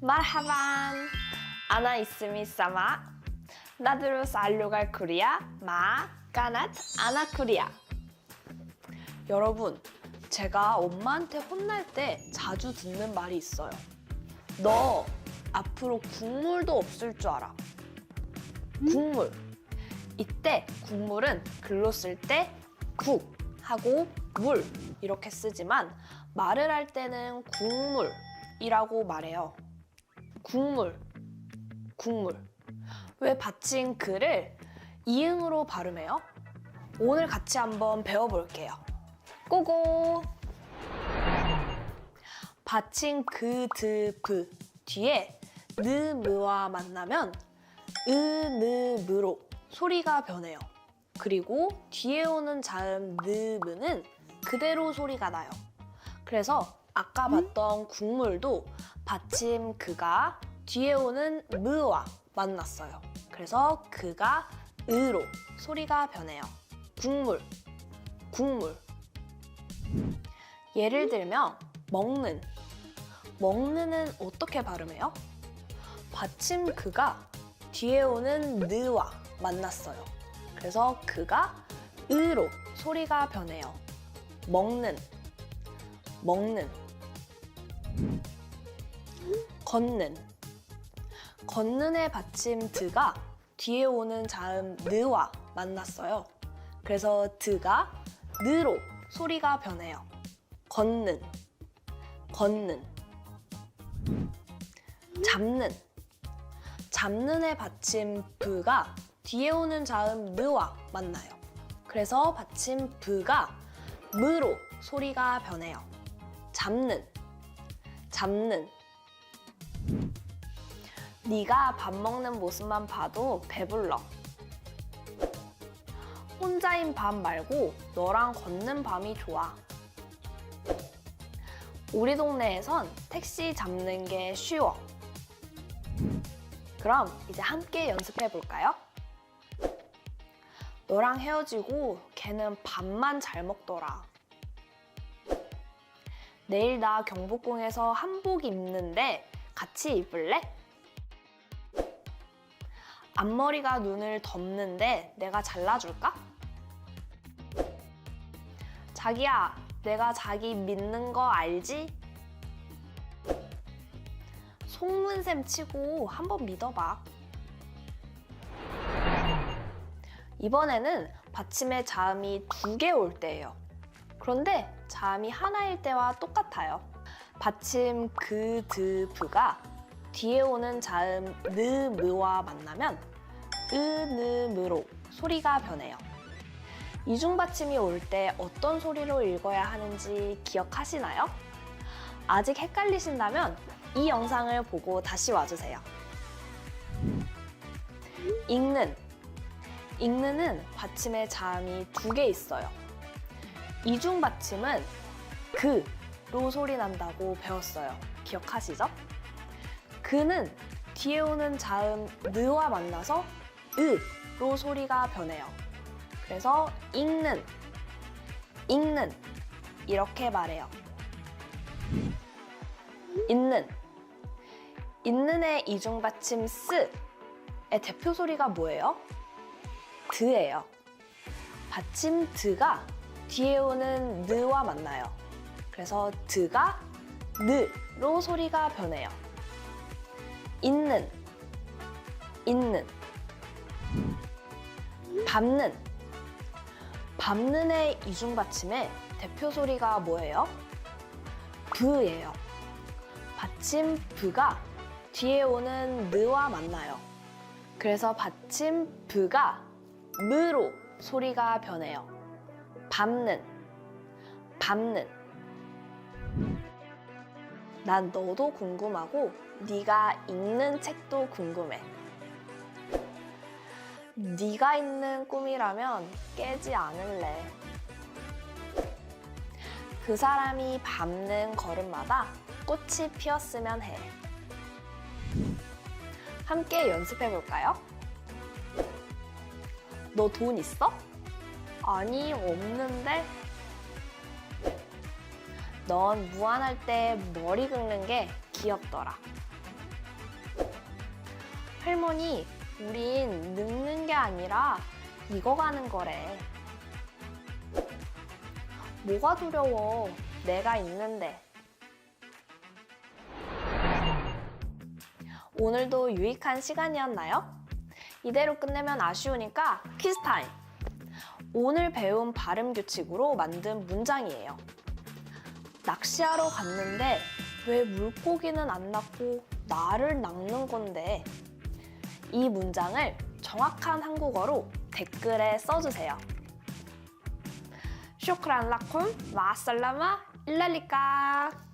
Marhaban, ana ismi Sama. Nadrus al-lugha al-Korea ma kanat ana Korea. 여러분, 제가 엄마한테 혼날 때 자주 듣는 말이 있어요. 너 앞으로 국물도 없을 줄 알아. 국물. 이때 국물은 글로 쓸 때 국 하고 물 이렇게 쓰지만 말을 할 때는 국물이라고 말해요. 국물, 국물. 왜 받침 그를 이응으로 발음해요? 오늘 같이 한번 배워볼게요. 고고! 받침 그, 드, 브 뒤에 느, 무와 만나면 으, 느, 무로 소리가 변해요. 그리고 뒤에 오는 자음 느, 무는 그대로 소리가 나요. 그래서 아까 봤던 국물도 받침 그가 뒤에 오는 무와 만났어요. 그래서 그가 으로 소리가 변해요. 국물, 국물. 예를 들면 먹는. 먹는은 어떻게 발음해요? 받침 그가 뒤에 오는 느와 만났어요. 그래서 그가 으로 소리가 변해요. 먹는, 먹는. 걷는. 걷는의 받침 드가 뒤에 오는 자음 느와 만났어요. 그래서 드가 느로 소리가 변해요. 걷는, 걷는. 잡는. 잡는의 받침 부가 뒤에 오는 자음 느와 만나요. 그래서 받침 부가 무로 소리가 변해요. 잡는, 잡는. 네가 밥 먹는 모습만 봐도 배불러. 혼자인 밤 말고 너랑 걷는 밤이 좋아. 우리 동네에선 택시 잡는 게 쉬워. 그럼 이제 함께 연습해 볼까요? 너랑 헤어지고 걔는 밥만 잘 먹더라. 내일 나 경복궁에서 한복 입는데 같이 입을래? 앞머리가 눈을 덮는데 내가 잘라줄까? 자기야, 내가 자기 믿는 거 알지? 속문샘 치고 한번 믿어봐. 이번에는 받침의 자음이 2개 올 때예요. 그런데 자음이 하나일 때와 똑같아요. 받침 그, 드, 부가 뒤에 오는 자음 느, 무와 만나면 으, 느, 무로 소리가 변해요. 이중받침이 올 때 어떤 소리로 읽어야 하는지 기억하시나요? 아직 헷갈리신다면 이 영상을 보고 다시 와주세요. 읽는. 읽는은 받침의 자음이 2개 있어요. 이중받침은 그로 소리 난다고 배웠어요. 기억하시죠? 그는 뒤에 오는 자음 느와 만나서 으로 소리가 변해요. 그래서 읽는, 읽는 이렇게 말해요. 있는. 있는의 이중받침 스의 대표 소리가 뭐예요? 드예요. 받침 드가 뒤에 오는 느와 만나요. 그래서 드가 느로 소리가 변해요. 있는, 있는. 밟는. 밟는의 이중받침의 대표 소리가 뭐예요? 부예요. 받침 부가 뒤에 오는 느와 만나요. 그래서 받침 부가 무로 소리가 변해요. 밟는, 밟는. 난 너도 궁금하고 네가 읽는 책도 궁금해. 네가 있는 꿈이라면 깨지 않을래. 그 사람이 밟는 걸음마다 꽃이 피었으면 해. 함께 연습해 볼까요? 너 돈 있어? 아니, 없는데. 넌 무안할 때 머리 긁는 게 귀엽더라. 할머니, 우린 늙는 게 아니라 익어가는 거래. 뭐가 두려워? 내가 있는데. 오늘도 유익한 시간이었나요? 이대로 끝내면 아쉬우니까 퀴즈 타임! 오늘 배운 발음 규칙으로 만든 문장이에요. 낚시하러 갔는데 왜 물고기는 안 낚고 나를 낚는 건데? 이 문장을 정확한 한국어로 댓글에 써주세요. 슈크란 라쿰 마살라마 일랄리까.